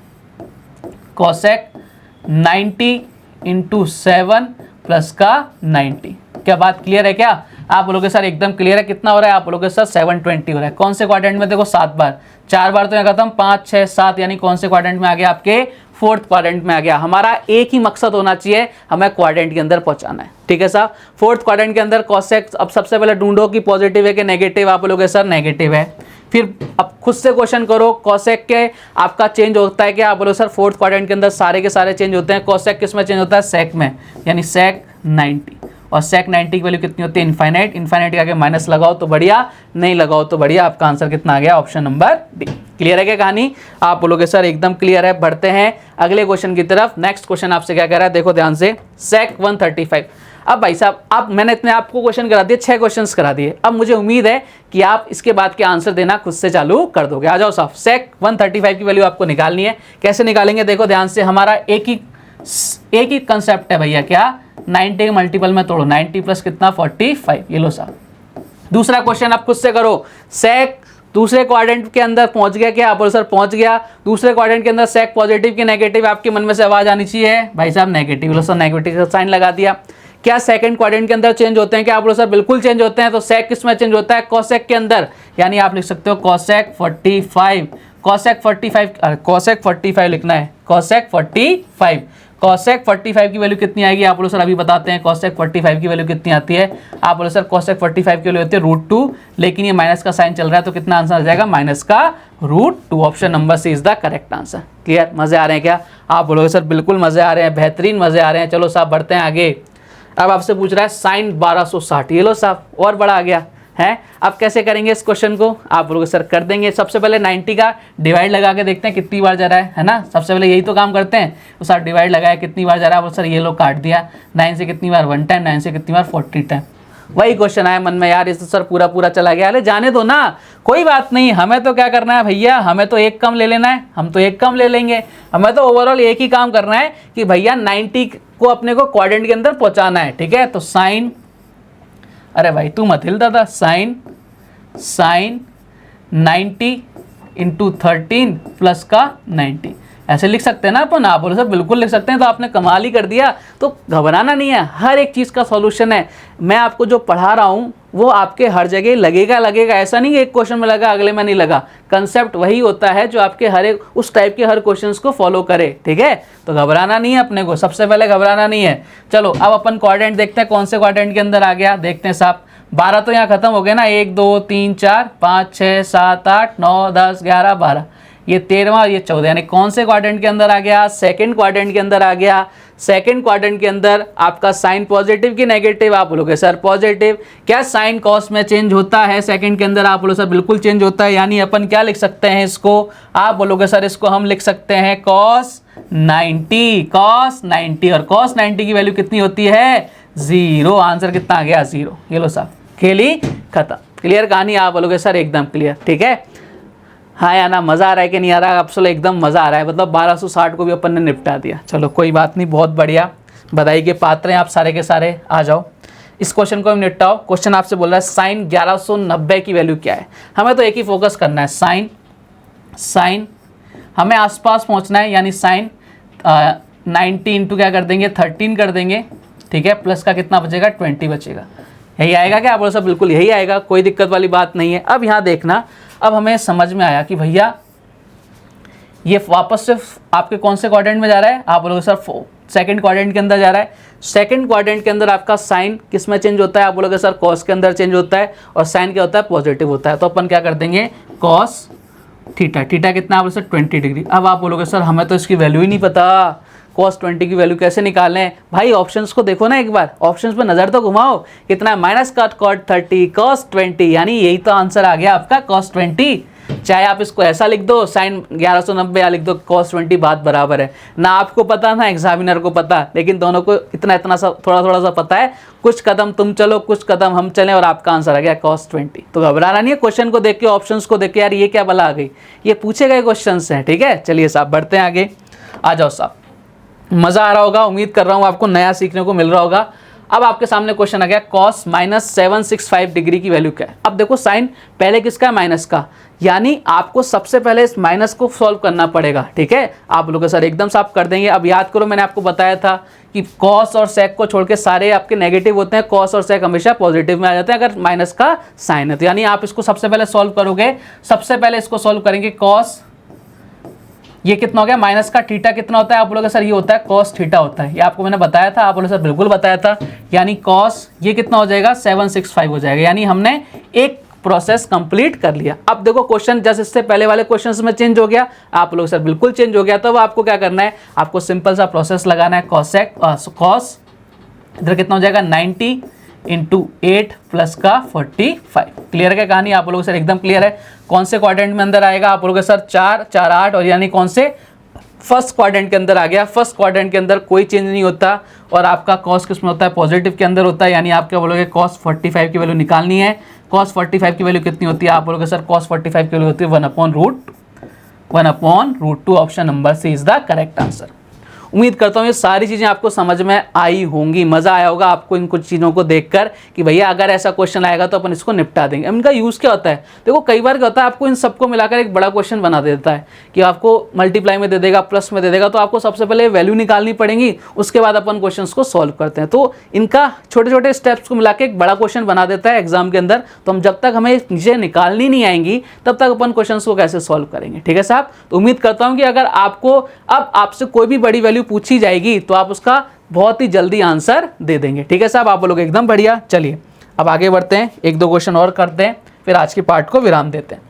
90 इंटू 7 प्लस का 90। क्या बात क्लियर है क्या, आप बोलोगे सर एकदम क्लियर है, कितना हो रहा है, आप बोलोगे सर 720 हो रहा है। कौन से क्वाड्रेंट में, देखो 7 बार, 4 बार तो यहाँ खत्म, 5 6 7, यानी कौन से क्वाड्रेंट में आ गया, आपके फोर्थ क्वाड्रेंट में आ गया। हमारा एक ही मकसद होना चाहिए, हमें क्वाड्रेंट के अंदर पहुंचाना है, ठीक है साहब। फोर्थ क्वाड्रेंट के अंदर कॉसेक, अब सबसे पहले ढूंढो कि पॉजिटिव है कि नेगेटिव, आप बोलोगे सर नेगेटिव है। फिर अब खुद से क्वेश्चन करो, कॉसेक के आपका चेंज होता है क्या, आप बोलो सर फोर्थ क्वाड्रेंट के अंदर सारे के सारे चेंज होते हैं, कॉसेक किस में चेंज होता है, सेक में, यानी सेक 90, और सेक 90 की वैल्यू कितनी होती है, इनफाइनाइट, इनफाइनाइट के आगे माइनस लगाओ तो बढ़िया, नहीं लगाओ तो बढ़िया, आपका आंसर कितना आ गया, ऑप्शन नंबर डी। क्लियर है क्या कहानी, आप बोलोगे सर एकदम क्लियर है। बढ़ते हैं अगले क्वेश्चन की तरफ। नेक्स्ट क्वेश्चन आपसे क्या कह रहा है, देखो ध्यान से, सेक 135। अब भाई साहब आप, मैंने इतने आपको क्वेश्चन करा दिए, 6 क्वेश्चंस करा दिए, अब मुझे उम्मीद है कि आप इसके बाद के आंसर देना खुद से चालू कर दोगे। आ जाओ साहब, सेक 135 की वैल्यू आपको निकालनी है, कैसे निकालेंगे, देखो ध्यान से, हमारा एक ही कंसेप्ट है भैया, क्या 90 के मल्टीपल में तोड़ो, 90 प्लस कितना 45, ये लो साहब। दूसरा क्वेश्चन आप खुद से करो, सेक दूसरे क्वाड्रेंट के अंदर पहुंच गया क्या? आप बोलो सर पहुंच गया। दूसरे क्वाड्रेंट के अंदर सेक पॉजिटिव की नेगेटिव, आपके मन में से आवाज आनी चाहिए भाई साहब नेगेटिव, बोलो सर नेगेटिव का साइन लगा दिया। क्या सेकंड क्वाड्रेंट के अंदर चेंज होते हैं क्या? आप बोलो सर बिल्कुल चेंज होते हैं। तो सेक किस में चेंज होता है? कॉसेक के अंदर, यानी आप लिख सकते हो कॉसेक 45, कॉसेक 45 लिखना है, कॉसेक 45। कॉसेक 45 की वैल्यू कितनी आएगी? आप बोलो सर अभी बताते हैं। कॉसेक 45 की वैल्यू कितनी आती है? आप बोलो सर कॉसेक 45 की वैल्यू होती है √2, लेकिन ये माइनस का साइन चल रहा है तो कितना आंसर आ जाएगा? माइनस का √2। Option number C is the correct answer. Clear? मजे आ रहे हैं क्या? आप बोलोगे सर बिल्कुल मजे आ रहे हैं, बेहतरीन मजे आ रहे हैं। चलो साहब बढ़ते हैं आगे। अब आपसे पूछ रहा है साइन 1260, ये लो साहब और बड़ा आ गया है। अब कैसे करेंगे इस क्वेश्चन को? आप बोलोगे सर कर देंगे। सबसे पहले 90 का डिवाइड लगा के देखते हैं कितनी बार जा रहा है ना। सबसे पहले यही तो काम करते हैं। तो सर डिवाइड लगाया कितनी बार जा रहा है? बोलो सर ये लो काट दिया, 9 से कितनी बार 1 टाइम, 9 से कितनी बार 40 टाइम। वही क्वेश्चन आया मन में यार, ये तो सर पूरा चला गया। अरे जाने दो ना, कोई बात नहीं। हमें तो क्या करना है भैया, हमें तो एक कम ले लेना है, हम तो एक कम ले लेंगे। हमें तो ओवरऑल एक ही काम करना है कि भैया 90 को अपने को क्वाड्रेंट के अंदर पहुंचाना है। ठीक है, तो साइन, अरे भाई तू मत हिल दादा, साइन 90 इंटू 13 प्लस का 90, ऐसे लिख सकते हैं ना अपन। आप बोलो सर बिल्कुल लिख सकते हैं, तो आपने कमाल ही कर दिया। तो घबराना नहीं है, हर एक चीज़ का सॉल्यूशन है। मैं आपको जो पढ़ा रहा हूँ वो आपके हर जगह लगेगा, ऐसा नहीं एक क्वेश्चन में लगा अगले में नहीं लगा। कंसेप्ट वही होता है जो आपके हर एक उस टाइप के हर क्वेश्चंस को फॉलो करे। ठीक है, तो घबराना नहीं है अपने को, सबसे पहले घबराना नहीं है। चलो अब अपन क्वाड्रेंट देखते हैं, कौन से क्वाड्रेंट के अंदर आ गया देखते हैं साहब। 12 तो यहाँ खत्म हो गए ना, 1 2 3 4 5 6 7 8 9 10 11 12, ये 13वां और ये 14, यानी कौन से क्वाड्रेंट के अंदर आ गया? सेकंड क्वाड्रेंट के अंदर आ गया। सेकंड क्वाड्रेंट के अंदर आपका साइन पॉजिटिव की नेगेटिव? आप बोलोगे सर पॉजिटिव। क्या साइन कॉस में चेंज होता है सेकंड के अंदर? आप बोलो सर बिल्कुल चेंज होता है। यानी अपन क्या लिख सकते हैं इसको? आप बोलोगे सर इसको हम लिख सकते हैं कॉस 90, कॉस 90। और कॉस 90 की वैल्यू कितनी होती है? 0। आंसर कितना आ गया? 0। ये लो साहब, खेली खत्म। क्लियर कहानी? आप बोलोगे सर एकदम क्लियर। ठीक है, हाँ या ना? मज़ा आ रहा है कि नहीं आ रहा? आपसे एकदम मज़ा आ रहा है, मतलब 1260 को भी अपन ने निपटा दिया। चलो कोई बात नहीं, बहुत बढ़िया, बधाई के पात्र हैं आप सारे के सारे। आ जाओ इस क्वेश्चन को हम निपटाओ। क्वेश्चन आपसे बोल रहा है साइन 1190 की वैल्यू क्या है? हमें तो एक ही फोकस करना है, साइन हमें आसपास पहुंचना है, यानी साइन 90 इंटू क्या कर देंगे? 13 कर देंगे। ठीक है, प्लस का कितना बचेगा? 20 बचेगा। यही आएगा क्या? आप बोलो सर बिल्कुल यही आएगा, कोई दिक्कत वाली बात नहीं है। अब यहाँ देखना, अब हमें समझ में आया कि भैया ये वापस से आपके कौन से क्वाड्रेंट में जा रहा है? आप बोलोगे सर सेकंड क्वाड्रेंट के अंदर जा रहा है। सेकंड क्वाड्रेंट के अंदर आपका साइन किस में चेंज होता है? आप बोलोगे सर कॉस के अंदर चेंज होता है, और साइन क्या होता है? पॉजिटिव होता है। तो अपन क्या कर देंगे? कॉस थीटा, थीटा कितना? आप बोलोगे सर 20 डिग्री। अब आप बोलोगे सर हमें तो इसकी वैल्यू ही नहीं पता, cos 20 की वैल्यू कैसे निकालें? भाई ऑप्शंस को देखो ना एक बार, ऑप्शंस पे नज़र तो घुमाओ। कितना? माइनस का cot 30 cos 20, यानी यही तो आंसर आ गया आपका cos 20। चाहे आप इसको ऐसा लिख दो साइन 1190 या लिख दो cos 20, बात बराबर है ना। आपको पता ना एग्जामिनर को पता, लेकिन दोनों को इतना सा थोड़ा सा पता है। कुछ कदम तुम चलो, कुछ कदम हम चलें, और आपका आंसर आ गया cos 20। तो घबराना नहीं है, क्वेश्चन को देख के, ऑप्शंस को देख के, यार ये क्या बला आ गई, ये पूछे गए क्वेश्चन हैं। ठीक है, चलिए साहब बढ़ते हैं आगे। आ जाओ साहब, मज़ा आ रहा होगा, उम्मीद कर रहा हूँ आपको नया सीखने को मिल रहा होगा। अब आपके सामने क्वेश्चन आ गया, cos -765 डिग्री की वैल्यू क्या है? अब देखो साइन पहले किसका है? माइनस का, यानी आपको सबसे पहले इस माइनस को सॉल्व करना पड़ेगा। ठीक है, आप लोग सर एकदम साफ कर देंगे। अब याद करो, मैंने आपको बताया था कि cos और sec को छोड़ के सारे आपके नेगेटिव होते हैं, cos और sec हमेशा पॉजिटिव में आ जाते हैं अगर माइनस का साइन है। तो यानी आप इसको सबसे पहले सॉल्व करोगे, सबसे पहले इसको सॉल्व करेंगे। cos ये कितना हो गया? माइनस का थीटा कितना होता है? आप बोलोगे सर ये होता है cos थीटा होता है, ये आपको मैंने बताया था। आप बोलोगे सर बिल्कुल बताया था। यानी cos ये कितना हो जाएगा? 765 हो जाएगा। यानी हमने एक प्रोसेस कंप्लीट कर लिया। अब देखो क्वेश्चन जैसे इससे पहले वाले क्वेश्चन में चेंज हो गया, आप लोग सर बिल्कुल चेंज हो गया। तो आपको क्या करना है? आपको सिंपल सा प्रोसेस लगाना है। cos इधर कितना हो जाएगा? 90 इंटू 8 प्लस का 45। क्लियर है कहानी? आप लोग सर एकदम क्लियर है। कौन से क्वाड्रेंट में अंदर आएगा? आप लोग सर 4 4 8, और यानी कौन से? फर्स्ट क्वाड्रेंट के अंदर आ गया। फर्स्ट क्वाड्रेंट के अंदर कोई चेंज नहीं होता, और आपका कॉस किस में होता है? पॉजिटिव के अंदर होता है। यानी आप क्या बोलोगे? cos 45 की वैल्यू निकालनी है। cos 45 की वैल्यू कितनी होती है? आप बोलोगे सर cos 45 की वैल्यू होती है 1/√2। Option number C is the correct answer. उम्मीद करता हूँ ये सारी चीज़ें आपको समझ में आई होंगी, मज़ा आया होगा आपको इन कुछ चीज़ों को देखकर कि भैया अगर ऐसा क्वेश्चन आएगा तो अपन इसको निपटा देंगे। इनका यूज़ क्या होता है, देखो कई बार क्या होता है आपको इन सबको मिलाकर एक बड़ा क्वेश्चन बना देता है कि आपको मल्टीप्लाई में दे देगा, प्लस में दे देगा, तो आपको सबसे पहले वैल्यू निकालनी पड़ेगी, उसके बाद अपन क्वेश्चन को सॉल्व करते हैं। तो इनका छोटे छोटे स्टेप्स को मिला के एक बड़ा क्वेश्चन बना देता है एग्जाम के अंदर। तो हम जब तक हमें चीज़ें निकालनी नहीं आएंगी तब तक अपन क्वेश्चन को कैसे सॉल्व करेंगे, ठीक है साहब। तो उम्मीद करता हूँ कि अगर आपको अब आपसे कोई भी बड़ी वैल्यू पूछी जाएगी तो आप उसका बहुत ही जल्दी आंसर दे देंगे, ठीक है साहब। आप लोग एकदम बढ़िया। चलिए अब आगे बढ़ते हैं, एक दो क्वेश्चन और करते हैं, फिर आज के पार्ट को विराम देते हैं।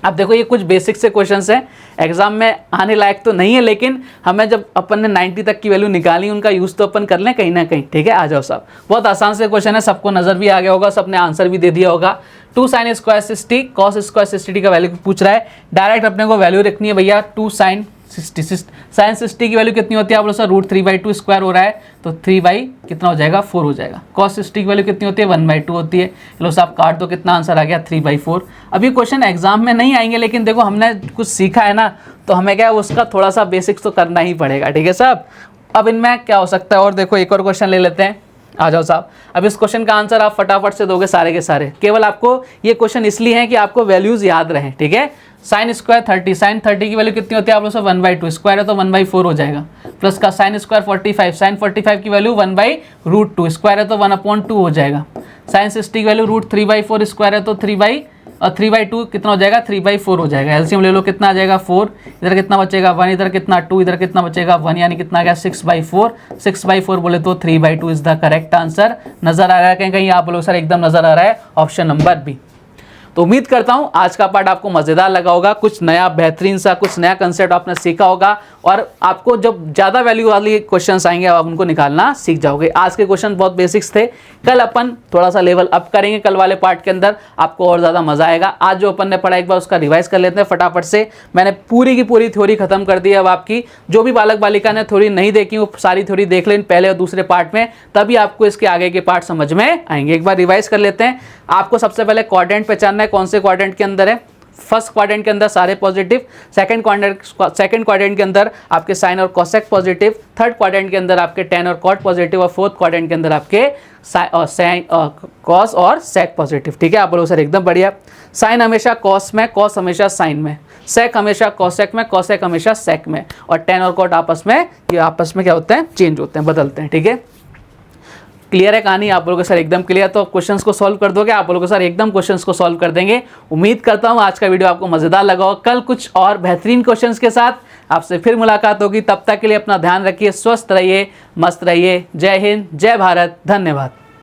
अब देखो ये कुछ बेसिक से क्वेश्चंस हैं, एग्जाम में आने लायक तो नहीं है, लेकिन हमें जब अपन ने 90 तक की वैल्यू निकाली उनका यूज़ तो अपन कर लें कहीं ना कहीं, ठीक है। आ जाओ साहब, बहुत आसान से क्वेश्चन है, सबको नज़र भी आ गया होगा, सबने आंसर भी दे दिया होगा। 2 sin स्क्वायर 60 cos स्क्वायर 60 का वैल्यू पूछ रहा है। डायरेक्ट अपने को वैल्यू रखनी है भैया 2 sin 60। साइन 60 की वैल्यू कितनी होती है आप लोग सर, √3/2 स्क्वायर हो रहा है तो 3 बाई कितना हो जाएगा 4 हो जाएगा। cos 60 की वैल्यू कितनी होती है 1/2 होती है। चलो साहब काट दो, कितना आंसर आ गया 3/4। अब ये क्वेश्चन एग्जाम में नहीं आएंगे, लेकिन देखो हमने कुछ सीखा है ना, तो हमें क्या है उसका थोड़ा सा बेसिक्स तो करना ही पड़ेगा, ठीक है साहब। अब इनमें क्या हो सकता है, और देखो एक और क्वेश्चन ले लेते हैं। आ जाओ साहब, अब इस क्वेश्चन का आंसर आप फटाफट से दोगे सारे के सारे। केवल आपको ये क्वेश्चन इसलिए है कि आपको वैल्यूज याद रहें, ठीक है। साइन स्क्वायर 30, साइन 30 की वैल्यू कितनी होती है आप लोग से 1/2 स्क्वायर है तो 1/4 हो जाएगा। प्लस का साइन स्क्वायर 45, साइन 45 की वैल्यू 1/√2 स्क्वायर है तो 1/2 हो जाएगा। साइन 60 की वैल्यू √3/4 स्क्वायर है तो 3/2 कितना हो जाएगा 3/4 हो जाएगा। एलसीएम ले लो, कितना आ जाएगा 4, इधर कितना बचेगा 1, इधर कितना 2, इधर कितना बचेगा 1, यानी कितना आ गया 6/4। 6/4 बोले तो 3/2 इज द करेक्ट आंसर। नजर आ रहा है कहीं कहीं आप लोग सर, एकदम नजर आ रहा है ऑप्शन नंबर बी। तो उम्मीद करता हूं आज का पार्ट आपको मजेदार लगा होगा, कुछ नया बेहतरीन सा कुछ नया कंसेप्ट आपने सीखा होगा, और आपको जब ज़्यादा वैल्यू वाली क्वेश्चंस आएंगे आप उनको निकालना सीख जाओगे। आज के क्वेश्चन बहुत बेसिक्स थे, कल अपन थोड़ा सा लेवल अप करेंगे, कल वाले पार्ट के अंदर आपको और ज़्यादा मज़ा आएगा। आज जो अपन ने पढ़ा एक बार उसका रिवाइज कर लेते हैं फटाफट से। मैंने पूरी की पूरी थ्योरी खत्म कर दी है। अब आपकी जो भी बालक बालिका ने थ्योरी नहीं देखी वो सारी थ्योरी देख लें पहले और दूसरे पार्ट में, तभी आपको इसके आगे के पार्ट समझ में आएंगे। एक बार रिवाइज कर लेते हैं। आपको सबसे पहले क्वाड्रेंट पहचानना है, कौन से क्वाड्रेंट के अंदर है। फर्स्ट क्वाड्रेंट के अंदर सारे पॉजिटिव, सेकंड क्वाड्रेंट के अंदर आपके साइन और कॉसेक पॉजिटिव, थर्ड क्वाड्रेंट के अंदर आपके टेन और कॉट पॉजिटिव, और फोर्थ क्वाड्रेंट के अंदर आपके साइन कॉस और सेक पॉजिटिव, ठीक है। आप बोलो सर एकदम बढ़िया। साइन हमेशा कॉस में, कॉस हमेशा साइन में, सेक हमेशा कॉसेक में, कॉसेक हमेशा सेक में, और टेन और कॉट आपस में क्या होते हैं, चेंज होते हैं, बदलते हैं, ठीक है। क्लियर है कहानी आप लोगों के सर एकदम क्लियर। तो क्वेश्चंस को सॉल्व कर दोगे आप लोगों के सर, एकदम क्वेश्चंस को सॉल्व कर देंगे। उम्मीद करता हूं आज का वीडियो आपको मजेदार लगा हो। कल कुछ और बेहतरीन क्वेश्चंस के साथ आपसे फिर मुलाकात होगी। तब तक के लिए अपना ध्यान रखिए, स्वस्थ रहिए, मस्त रहिए। जय हिंद, जय भारत, धन्यवाद।